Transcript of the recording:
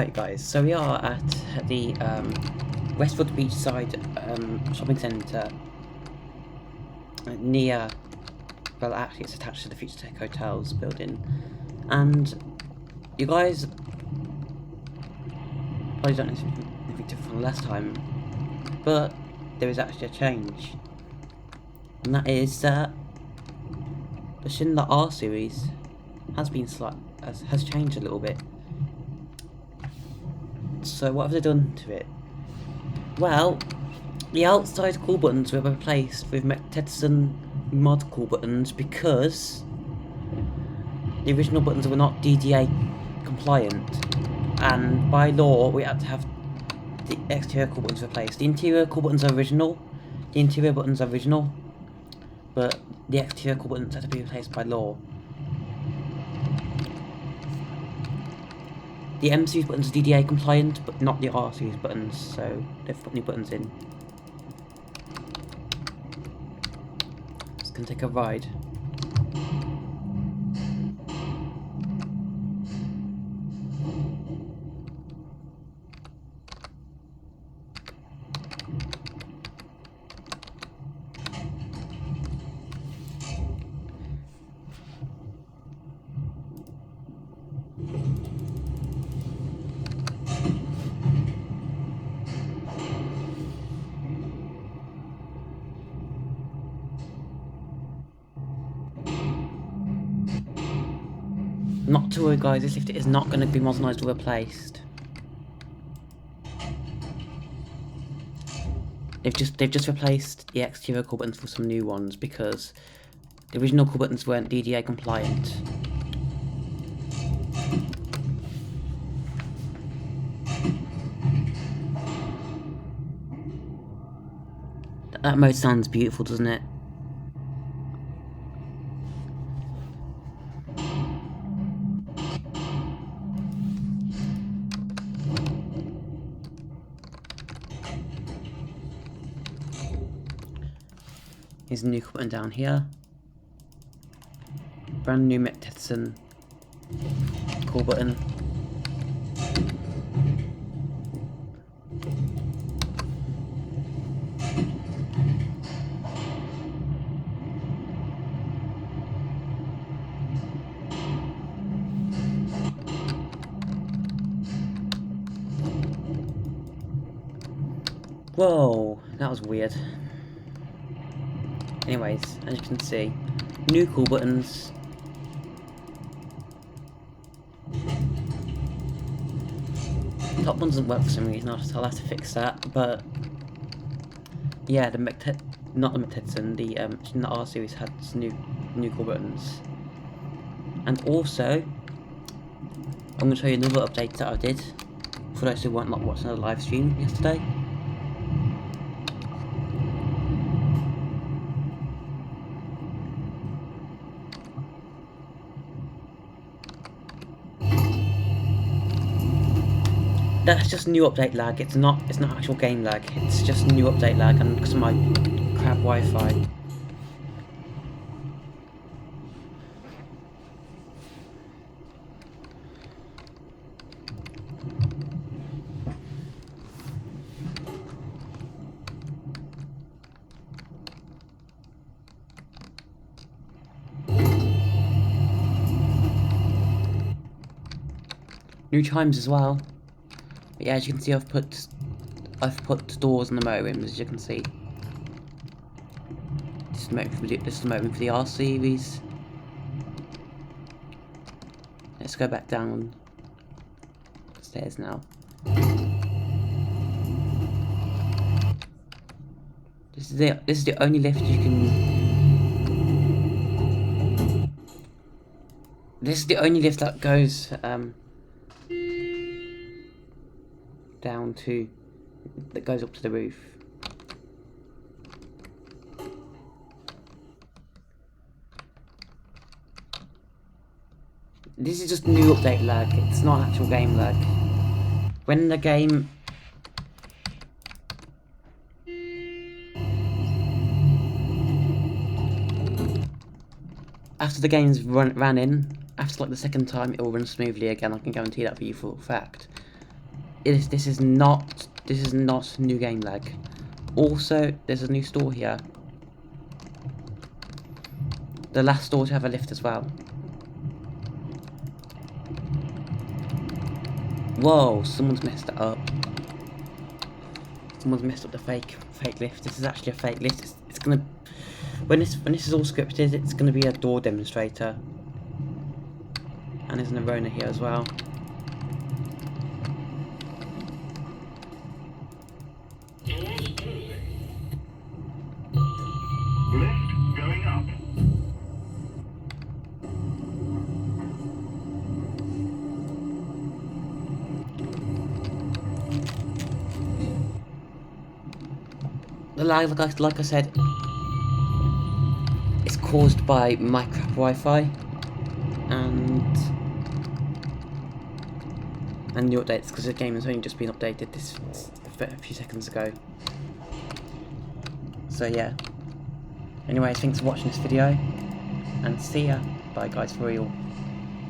Right guys, so we are at the Westwood Beachside shopping centre near, well actually it's attached to the Future Tech Hotels building, and you guys probably don't know anything different from last time, but there is actually a change, and that is that the Schindler R series has been has changed a little bit. So what have they done to it? Well, the outside call buttons were replaced with Tetsun mod call buttons because the original buttons were not DDA compliant, and by law we had to have the exterior call buttons replaced. The interior call buttons are original, but the exterior call buttons had to be replaced by law. The M series buttons are DDA compliant, but not the R series buttons, so they've put new buttons in. Just gonna take a ride. Not to worry guys, this lift is not going to be modernised or replaced. They've just replaced the exterior call buttons for some new ones because the original call buttons weren't DDA compliant. That mode sounds beautiful, doesn't it? Here's a new call button down here. Brand new Tetsun call button. Whoa, that was weird. Anyways, as you can see, new call buttons. Top one doesn't work for some reason, I'll have to fix that, but yeah, not the Tetsun, the R series had new call buttons. And also, I'm going to show you another update that I did, for those who weren't watching the live stream yesterday. That's just new update lag. It's not actual game lag. It's just new update lag, and because of my crap Wi-Fi. New chimes as well. But yeah, as you can see, I've put doors on the motor rims, as you can see. This is the motor rim for the R series. Let's go back down the stairs now. This is the only lift you can. This is the only lift that goes that goes up to the roof. This is just new update lag, it's not actual game lag. When the game after the game's ran in, after like the second time, it will run smoothly again. I can guarantee that for you for a fact. This is not new game lag. Also, there's a new store here. The last store to have a lift as well. Whoa, someone's messed it up. Someone's messed up the fake lift. This is actually a fake lift. It's gonna, when this is all scripted, it's gonna be a door demonstrator. And there's an Arona here as well. Lift going up. The lag, like I said, it's caused by my crap Wi-Fi and new updates, because the game has only just been updated this a few seconds ago. So yeah. Anyway, thanks for watching this video, and see ya. Bye guys for real.